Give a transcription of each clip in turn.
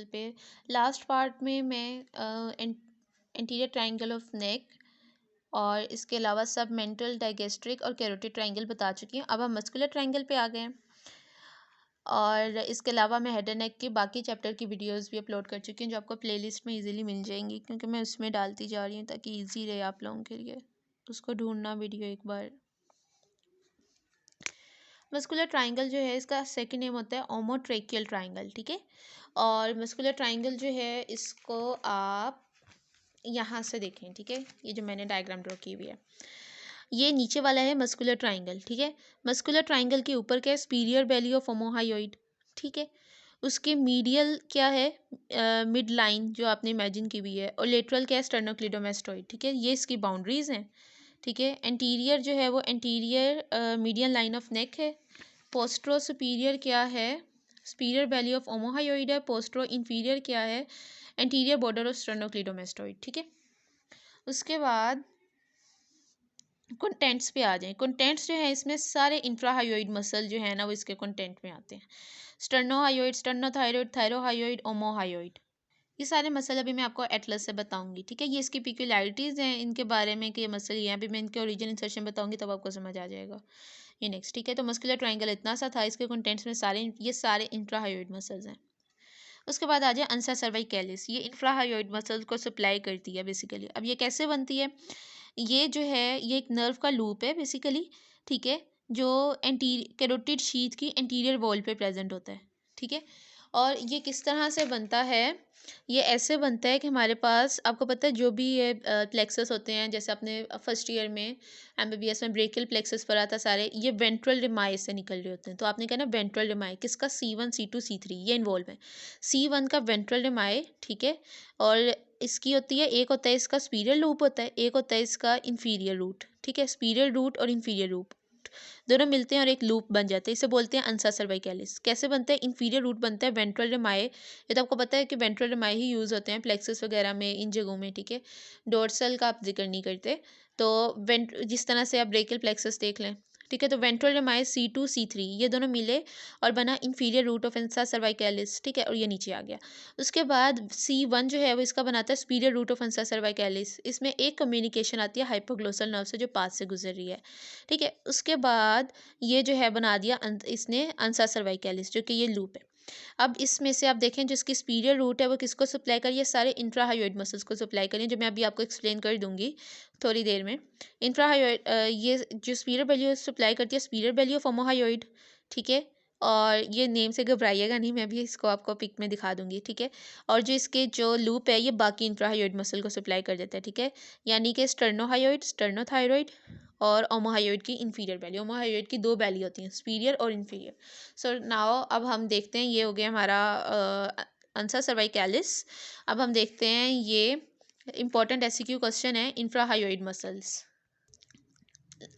Triangle पे last part में मैं एंटीरियर ट्रायंगल ऑफ नेक और इसके अलावा सब मेंटल, डाइगेस्ट्रिक और कैरोटिड ट्रायंगल बता चुकी हूँ। अब हम मस्कुलर ट्रायंगल पे आ गए हैं और इसके अलावा मैं हेड एंड नेक के बाकी चैप्टर की वीडियोस भी अपलोड कर चुकी हूँ जो आपको प्लेलिस्ट में इजीली मिल जाएंगी, क्योंकि मैं उसमें डालती जा रही हूँ ताकि इजी रहे आप लोगों के लिए। उसको ढूंढना वीडियो एक बार। मस्कुलर ट्रायंगल जो है इसका सेकंड नेम होता है ओमोट्रेकियल ट्रायंगल, ठीक है। और मस्कुलर ट्रायंगल जो है इसको आप यहाँ से देखें, ठीक है। ये जो मैंने डायग्राम ड्रॉ की हुई है, ये नीचे वाला है मस्कुलर ट्रायंगल, ठीक है। मस्कुलर ट्रायंगल के ऊपर क्या है, सुपीरियर बेली ऑफ ओमोहायोइड, ठीक है। उसके मीडियल क्या है, मिड लाइन जो आपने इमेजिन की हुई है, और लेटरल क्या है, स्टर्नोक्लिडोमेस्टोइड, ठीक है। ये इसकी बाउंड्रीज हैं, ठीक है। एंटीरियर जो है वो anterior median line of neck है। पोस्ट्रो सुपीरियर क्या है, सुपीरियर बेली ऑफ ओमोहायोइड है। पोस्ट्रो इंफीरियर क्या है, एंटीरियर बॉर्डर ऑफ स्टर्नोक्लिडोमेस्टोइड, ठीक है। उसके बाद कंटेंट्स पे आ जाएं। कंटेंट्स जो है इसमें सारे इंफ्राहायोइड मसल जो है ना वो इसके कंटेंट में आते हैं। स्टर्नोहायोइड, स्टर्नोथायरॉइड, थायरोहायोइड, ओमोहायोइड, ये सारे मसल अभी मैं आपको एटलस से बताऊंगी, ठीक है। ये इसकी पिक्यूलैरिटीज़ हैं इनके बारे में कि ये मसल ये हैं। अभी मैं इनके ओरिजिन इंसर्शन बताऊंगी तब आपको समझ आ जाएगा। ये नेक्स्ट, ठीक है। तो मस्कुलर ट्रायंगल इतना सा था, इसके कंटेंट्स में ये सारे इंफ्राहायोइड मसल्स हैं। उसके बाद आ जाए अंसा सर्वाइकैलिस, ये इंफ्राहायोइड मसल्स को सप्लाई करती है बेसिकली। अब ये कैसे बनती है, ये जो है ये एक नर्व का लूप है बेसिकली, ठीक है, जो एंटीरियर कैरोटिड शीथ की एंटीरियर वॉल पे प्रेजेंट होता है, ठीक है। और ये किस तरह से बनता है, ये ऐसे बनता है कि हमारे पास, आपको पता है जो भी ये प्लेक्सस होते हैं, जैसे आपने फर्स्ट ईयर में एमबीबीएस में ब्रेकियल प्लेक्सस पढ़ा था, सारे ये वेंट्रल रिमाई से निकल रहे होते हैं। तो आपने कहना वेंट्रल रिमाई किसका, C1 C2 C3 ये इन्वॉल्व है। C1 का वेंट्रल रिमाई, ठीक है। और इसकी होती है, एक होता है इसका स्पीरियर लूप होता है, एक होता है इसका इन्फीरियर रूट, ठीक है। स्पीरियर रूट और इन्फीरियर रूट दोनों मिलते हैं और एक लूप बन जाता है, इसे बोलते हैं अंसा सर्वाइकैलिस। कैसे बनता है, इन्फीरियर रूट बनता है वेंट्रल रिमाए। ये तो आपको पता है कि वेंट्रल रिमाए ही यूज़ होते हैं प्लेक्सस वगैरह में, इन जगहों में, ठीक है। डोर्सल का आप जिक्र नहीं करते। तो जिस तरह से आप ब्रेकियल प्लेक्सस देख लें, ठीक है। तो वेंट्रल रिमाए C2 C3 ये दोनों मिले और बना इन्फीरियर रूट ऑफ अंसा सर्वाइकैलिस, ठीक है। और ये नीचे आ गया। उसके बाद C1 जो है वो इसका बनाता है सुपीरियर रूट ऑफ अंसा सर्वाइकैलिस। इसमें एक कम्युनिकेशन आती है हाइपोग्लोसल नर्व से जो पास से गुजर रही है, ठीक है। उसके बाद ये जो है बना दिया इसने अंसा सर्वाइकैलिस, जो कि ये लूप है। अब इसमें से आप देखें जिसकी सुपीरियर रूट है वो किसको सप्लाई करिए, ये सारे इंट्राहायोइड मसल्स को सप्लाई करिए, जो मैं अभी आपको एक्सप्लेन कर दूंगी थोड़ी देर में। इंट्राहायोइड ये जो सुपीरियर बेली सप्लाई करती है, सुपीरियर बेली ऑफ ओमोहायोइड, ठीक है। और ये नेम से घबराइएगा नहीं, मैं भी इसको आपको पिक में दिखा दूंगी, ठीक है। और जो इसके जो लूप है ये बाकी इंट्राहायोइड मसल को सप्लाई कर देता है, ठीक है। यानी कि स्टर्नोहायोइड, स्टर्नोथायरॉइड और ओमोहायोइड की इन्फीरियर बेली। ओमोहायोइड की दो बेली होती हैं, सुपीरियर और इन्फीरियर। सो नाउ अब हम देखते हैं, ये हो गया हमारा अंसा सर्वाइकैलिस। अब हम देखते हैं, ये इंपॉर्टेंट एससीक्यू क्वेश्चन है, इंफ्राहायोइड मसल्स।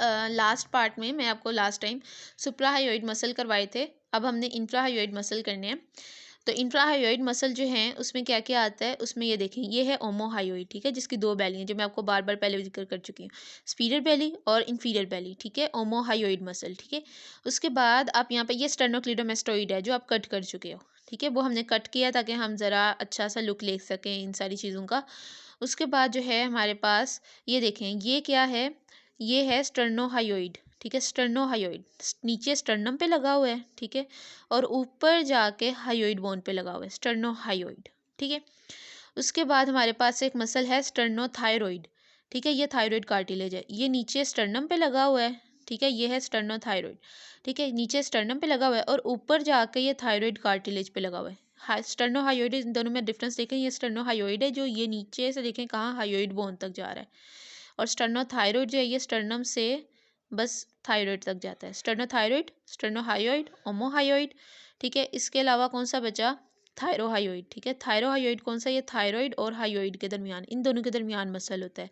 लास्ट पार्ट में मैं आपको लास्ट टाइम सुप्राहायोइड मसल करवाए थे, अब हमने इंफ्राहायोइड मसल करने हैं। तो इंफ्राहायोइड मसल जो हैं उसमें क्या क्या आता है, उसमें ये देखें, ये है ओमोहायोइड, ठीक है, जिसकी दो बैली हैं जो मैं आपको बार बार पहले भी जिक्र कर चुकी हूँ, सुपीरियर बैली और इन्फीरियर बैली, ठीक है, ओमोहायोइड मसल, ठीक है। उसके बाद आप यहाँ पे ये स्टर्नोक्लिडोमेस्टोइड है जो आप कट कर चुके हो, ठीक है, वो हमने कट किया ताकि हम ज़रा अच्छा सा लुक ले सकें इन सारी चीज़ों का। उसके बाद जो है हमारे पास, ये देखें, ये क्या है, ये है स्टर्नोहायोइड, ठीक है। स्टर्नोहायोइड नीचे स्टर्नम पे लगा हुआ है, ठीक है, और ऊपर जाके हायोइड बोन पे लगा हुआ है, स्टर्नोहायोइड, ठीक है। उसके बाद हमारे पास एक मसल है स्टर्नोथायरॉइड, ठीक है, ये थायरॉइड कार्टिलेज है, ये नीचे स्टर्नम पे लगा हुआ है, ठीक है, ये है स्टर्नोथायरॉइड, ठीक है, नीचे स्टर्नम पे लगा हुआ है और ऊपर जाके ये थायरॉइड कार्टिलेज पे लगा हुआ है। स्टर्नोहायोइड, इन दोनों में डिफरेंस देखें, ये स्टर्नोहायोइड है जो ये नीचे से देखें कहाँ हायोइड बोन तक जा रहा है, और स्टर्नोथायरॉइड जो है ये स्टर्नम से बस थायरॉइड तक जाता है। स्टर्नोथायरॉइड, स्टर्नोहायोइड, ओमोहायोइड, ठीक है। इसके अलावा कौन सा बचा, थायरोहायोइड, ठीक है। थायरोहायोइड कौन सा, ये थायरॉइड और हायोइड के दरमियान, इन दोनों के दरमियान मसल होता है,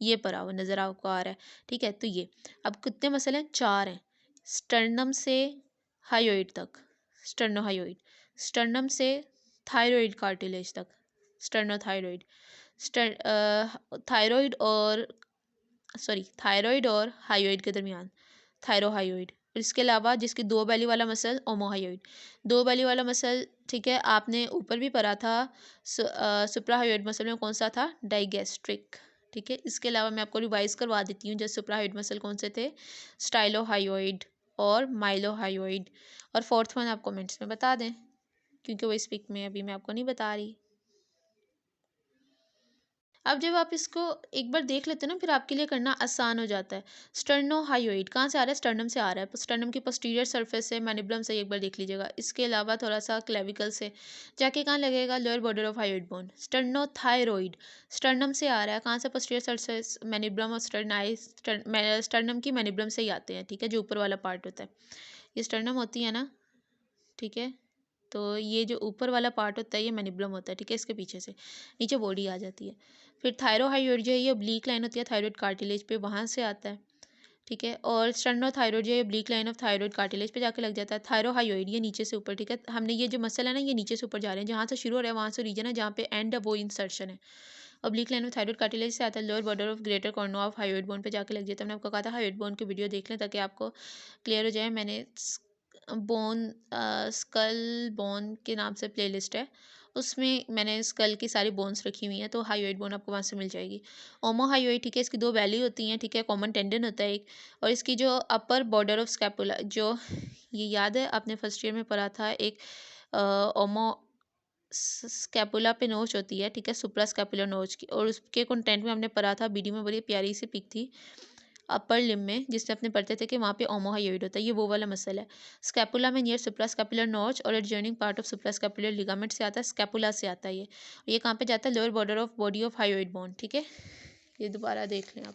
ये परा हुआ नज़र आपको आ रहा है, ठीक है। तो ये अब कितने मसल हैं, चार हैं, स्टर्नम से हायोइड तक स्टर्नोहायोइड, स्टर्नम से थायरॉइड कार्टिलेज तक स्टर्नोथायरॉइड, थायरॉइड और थायरॉइड और हायोइड के दरमियान थायरोहायोइड, और इसके अलावा जिसकी दो बैली वाला मसल ओमोहायोइड, दो बैली वाला मसल, ठीक है, आपने ऊपर भी पढ़ा था सुप्राहायोइड मसल में कौन सा था, डाइगैस्ट्रिक, ठीक है। इसके अलावा मैं आपको रिवाइज करवा देती हूँ, जैसे सुप्राहायोइड मसल कौन से थे, स्टाइलोहायोइड और माइलोहायोइड, और फोर्थ वन आप कमेंट्स में बता दें, क्योंकि वो इस पिक में अभी मैं आपको नहीं बता रही। अब जब आप इसको एक बार देख लेते हैं ना, फिर आपके लिए करना आसान हो जाता है। स्टर्नोहायोइड कहाँ से आ रहा है, स्टर्नम से आ रहा है, स्टर्नम की पोस्टीरियर सरफेस से, मैनिब्रम से, एक बार देख लीजिएगा। इसके अलावा थोड़ा सा क्लेविकल से जाके कहाँ लगेगा, lower border of hyoid bone. Sternothyroid sternum से आ रहा है, कहाँ से, पोस्टीरियर सरफेस, मैनिब्रम और स्टर्नाई, स्टर्नम की मैनिब्रम से ही आते हैं, ठीक है, जो ऊपर वाला पार्ट होता है, ये स्टर्नम होती है ना, ठीक है। तो ये जो ऊपर वाला पार्ट होता है ये मैनिब्रम होता है, ठीक है, इसके पीछे से नीचे बॉडी आ जाती है। फिर थायरोहाइड जो है ये ब्लीक लाइन होती है थायराइड कार्टिलेज पे, वहाँ से आता है, ठीक है। और स्टर्नोथायरॉइड जो है bleak line of thyroid cartilage पे जाके लग जाता है। थायरोहाइड ये नीचे से ऊपर, ठीक है, हमने ये जो मसल है ना ये नीचे से ऊपर जा रहे हैं, जहाँ से शुरू हो रहा है वहाँ से रीजन है जहाँ पे एंड है वो इंसर्शन है। और bleak line of thyroid cartilage से आता है, lower border of greater corner of hyoid bone पे जाके लग जाता है। मैंने आपको कहा था हायोइड बोन की वीडियो देख लें ताकि आपको क्लियर हो जाए। मैंने बोन स्कल बोन के नाम से प्लेलिस्ट है, उसमें मैंने स्कल की सारी बोन्स रखी हुई हैं, तो हायोइड बोन आपको वहाँ से मिल जाएगी। ओमोहायोइड, ठीक है, इसकी दो वैली होती हैं, ठीक है, कॉमन टेंडन होता है एक, और इसकी जो अपर बॉर्डर ऑफ स्कैपुला, जो ये याद है आपने फर्स्ट ईयर में पढ़ा था, एक ओमो स्कैपुला पे नोच होती है, ठीक है, सुप्रा स्कैपुलर नोच की, और उसके कंटेंट में हमने पढ़ा था, वीडियो में बड़ी प्यारी सी पिक थी अपर लिम में, जिसमें अपने पढ़ते थे कि वहाँ पे ओमोहायोइड होता है, ये वो वाला मसल है। स्कैपुला में नियर सुप्रा स्कैपुलर नोच और adjoining part of supra scapular ligament से आता है, स्कैपुला से आता है ये कहाँ पे जाता है, lower border of body of hyoid bone, ठीक है। ये दोबारा देख लें आप,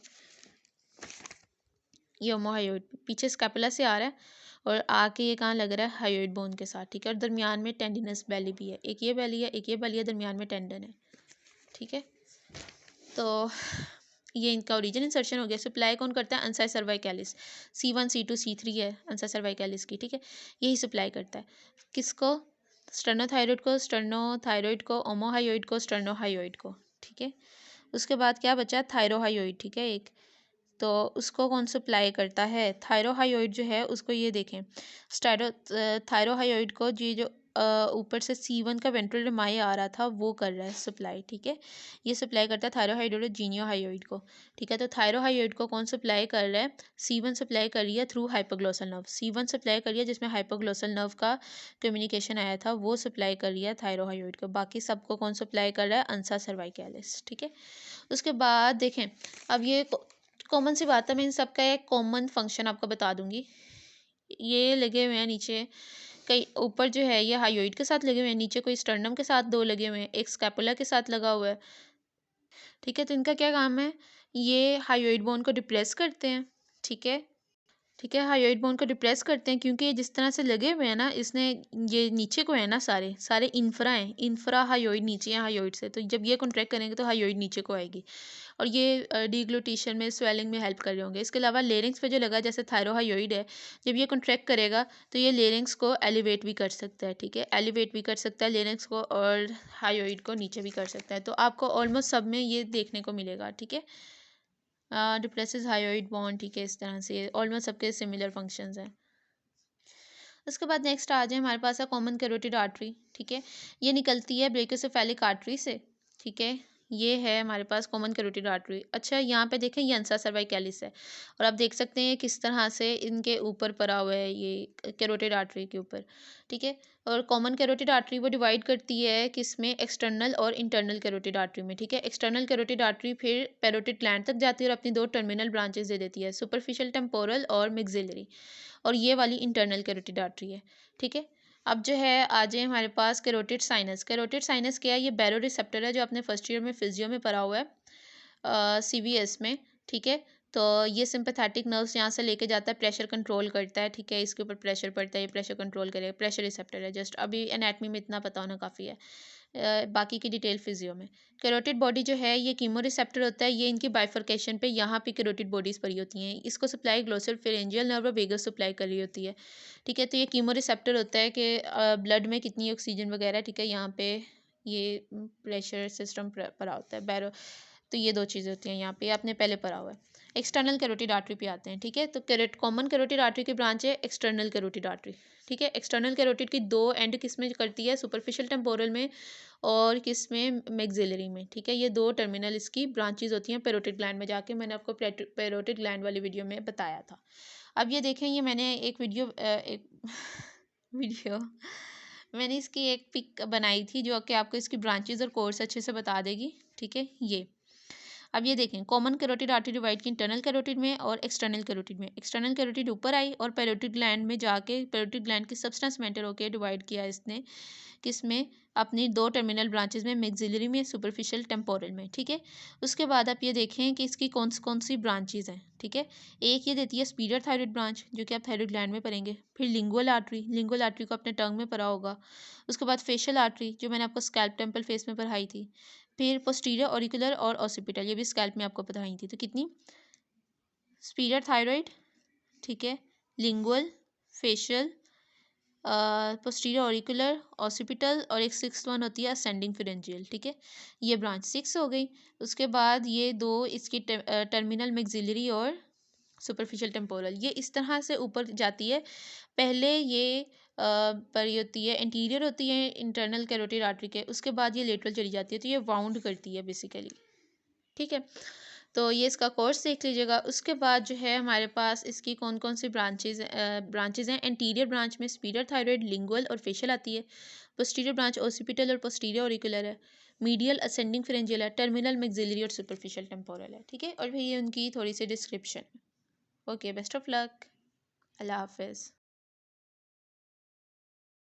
ये ओमोहायोइड पीछे स्कैपुला से आ रहा है और आके ये कहाँ लग रहा है, हायोइड बोन के साथ, ठीक है। और दरमियान में टेंडिनस बैली भी है, एक ये बैली है, एक ये बैली है, दरमियान में टेंडन है, ठीक है। तो ये इनका ओरिजिन इंसर्शन हो गया। सप्लाई कौन करता है, अंसा सर्वाइकैलिस, C1 C2 C3 है अंसा सर्वाइकैलिस की, ठीक है, यही सप्लाई करता है। किसको, स्टर्नोथायरॉइड को, ओमोहायोइड को, स्टर्नोहायोइड को, ठीक है। उसके बाद क्या बचा, थायरोहायोइड, ठीक है, एक, तो उसको कौन सप्लाई करता है, थायरोहायोइड जो है उसको, ये देखें, स्टायरो थायरोहायोइड को जी जो ऊपर से C1 का वेंट्रल रिमाई आ रहा था वो कर रहा है सप्लाई, ठीक है, ये सप्लाई करता है थायरोहाइड और जीनियोहायोइड को, ठीक है। तो थायरोहायोइड को कौन सप्लाई कर रहा है, C1 सप्लाई कर रही है through hypoglossal nerve, C1 supply कर रही है जिसमें हाइपोग्लोसल नर्व का कम्युनिकेशन आया था, वो सप्लाई कर रही है थायरोहायोइड को। बाकी सबको कौन सप्लाई कर रहा है, अंसा सर्वाइकैलिस, ठीक है। उसके बाद देखें, अब ये कॉमन सी बात है, मैं इन सब का एक कॉमन फंक्शन आपको बता दूंगी। ये लगे हुए हैं नीचे, कई ऊपर जो है ये हायोइड के साथ लगे हुए हैं, नीचे कोई स्टर्नम के साथ दो लगे हुए हैं, एक स्कैपुला के साथ लगा हुआ है, ठीक है। तो इनका क्या काम है, ये हायोइड बोन को डिप्रेस करते हैं, ठीक है, ठीक है, हायोइड बोन को डिप्रेस करते हैं, क्योंकि ये जिस तरह से लगे हुए हैं ना, इसने ये नीचे को है ना, सारे सारे इंफ्रा हैं, इंफ्रा हायोइड नीचे हैं हायोइड से, तो जब ये कॉन्ट्रैक्ट करेंगे तो हायोइड नीचे को आएगी और ये डीग्लूटिशन में, स्वेलिंग में हेल्प कर रहे होंगे। इसके अलावा लेरिंग्स पे जो लगा, जैसे थायरोहायोइड है, जब ये कॉन्ट्रैक्ट करेगा तो ये लेरिंग्स को एलिवेट भी कर सकता है, ठीक है, एलिवेट भी कर सकता है लेरिंग्स को, और हायोइड को नीचे भी कर सकता है। तो आपको ऑलमोस्ट सब में ये देखने को मिलेगा, ठीक है, डिप्रेसेस हायोइड बॉन्ड, ठीक है, इस तरह से ऑलमोस्ट सबके सिमिलर फंक्शंस हैं। उसके बाद नेक्स्ट आ जाए, हमारे पास है कॉमन कैरोटिड आर्टरी, ठीक है, ये निकलती है ब्रेकियोसेफेलिक आर्टरी से, ठीक है, ये है हमारे पास कॉमन कैरोटिड आर्टरी। अच्छा, यहाँ पे देखें ये अंसा सर्वाइकैलिस है, और आप देख सकते हैं किस तरह से इनके ऊपर पड़ा हुआ है ये कैरोटिड आर्टरी के ऊपर, ठीक है। और कॉमन कैरोटिड आर्टरी वो डिवाइड करती है किस में, एक्सटर्नल और इंटरनल कैरोटिड आर्टरी में, ठीक है। एक्सटर्नल कैरोटिड आर्टरी फिर पैरोटिड ग्लैंड तक जाती है और अपनी दो टर्मिनल ब्रांचेस दे देती है, सुपरफिशियल टेम्पोरल और मिक्सिलरी, और ये वाली इंटरनल कैरोटिड आर्टरी है, ठीक है। अब जो है आ जाए हमारे पास कैरोटिड साइनस। कैरोटिड साइनस क्या है, ये बैरो रिसेप्टर है जो आपने फर्स्ट ईयर में फिजियो में पढ़ा हुआ है, CVS में, ठीक है। तो ये सिंपैथेटिक नर्व्स यहाँ से लेके जाता है, प्रेशर कंट्रोल करता है, ठीक है, इसके ऊपर प्रेशर पड़ता है, ये प्रेशर कंट्रोल करेगा, प्रेशर रिसेप्टर है, जस्ट अभी एनाटमी में इतना पता होना काफ़ी है, बाकी की डिटेल फिजियो में। कैरोटिड बॉडी जो है ये कीमो रिसेप्टर होता है, ये इनकी बाइफर्केशन पे यहाँ पे कैरोटिड बॉडीज़ पड़ी होती हैं, इसको सप्लाई ग्लोसल फेरेंजियल नर्व और वेगस सप्लाई कर रही होती है, ठीक है। तो ये कीमो रिसेप्टर होता है कि ब्लड में कितनी ऑक्सीजन वगैरह, ठीक है, यहाँ पे ये प्रेशर सिस्टम पड़ा होता है, बैरो तो ये दो चीज़ें होती हैं यहाँ पे, आपने पहले पढ़ा हुआ है। एक्सटर्नल कैरोटिड आर्टरी पे आते हैं, ठीक है। तो कैरेट कॉमन कैरोटिड आर्टरी की ब्रांच है एक्सटर्नल कैरोटिड आर्टरी, ठीक है। एक्सटर्नल कैरोटिड की दो एंड किस में करती है, सुपरफिशियल टेम्पोरल में और किस में, मैक्सिलरी में, ठीक है। ये दो टर्मिनल इसकी ब्रांचेज होती हैं पैरोटिड ग्लैंड में जाके, मैंने आपको पैरोटिड ग्लैंड वाली वीडियो में बताया था। अब ये देखें, ये मैंने एक वीडियो एक वीडियो मैंने इसकी एक पिक बनाई थी जो कि आपको इसकी ब्रांचेज और कोर्स अच्छे से बता देगी, ठीक है। ये अब ये देखें, कॉमन कैरोटिड आर्टरी डिवाइड की इंटरनल कैरोटिड में और एक्सटर्नल कैरोटिड में। एक्सटर्नल कैरोटिड ऊपर आई और पैरोटिड ग्लैंड में जाके पैरोटिड ग्लैंड की सब्सटेंस मेंटर होकर डिवाइड किया इसने, किसमें, अपनी दो टर्मिनल ब्रांचेज में, मैक्सिलरी में, सुपरफिशियल टेम्पोरल में, ठीक है। उसके बाद आप ये देखें कि इसकी कौन सी ब्रांचेज हैं, ठीक है। एक ये देती है स्पीरियर थायराइड ब्रांच, जो कि आप थायराइड ग्लैंड में पढ़ेंगे। फिर लिंगुअल आर्टरी को अपने टंग में पढ़ा होगा। उसके बाद फेशियल आर्टरी, जो मैंने आपको स्कैल्प टेम्पल फेस में पढ़ाई थी। फिर पोस्टीरियर ऑरिकुलर और ऑसिपिटल, ये भी स्कैल्प में आपको पढ़ाई थी। तो कितनी, स्पीरियर थायराइड, ठीक है, lingual, facial, posterior auricular, occipital, और एक सिक्स वन होती है असेंडिंग फिरेंजियल, ठीक है। ये ब्रांच 6 हो गई। उसके बाद ये दो इसकी टर्मिनल मैक्सिलरी और सुपरफिशियल टेम्पोरल, ये इस तरह से ऊपर जाती है। पहले ये पर ये होती है, इंटीरियर होती है इंटरनल कैरोटिड आर्टरी के, उसके बाद ये लेटरल चली जाती है, तो ये वाउंड करती है बेसिकली, ठीक है। तो ये इसका कोर्स देख लीजिएगा। उसके बाद जो है हमारे पास इसकी कौन कौन सी ब्रांचेज हैं। एंटीरियर ब्रांच में स्पीरियर थायराइड, लिंगुअल और फेशियल आती है। पोस्टीरियर ब्रांच ओसिपिटल और पोस्टीरियर ऑरिकुलर है। मीडियल असेंडिंग फ्रेंजियल है। टर्मिनल मैक्सिलरी और सुपरफिशियल टेम्पोरल है, ठीक है। और फिर ये उनकी थोड़ी सी description. Okay, best of luck, अल्लाह हाफिज़।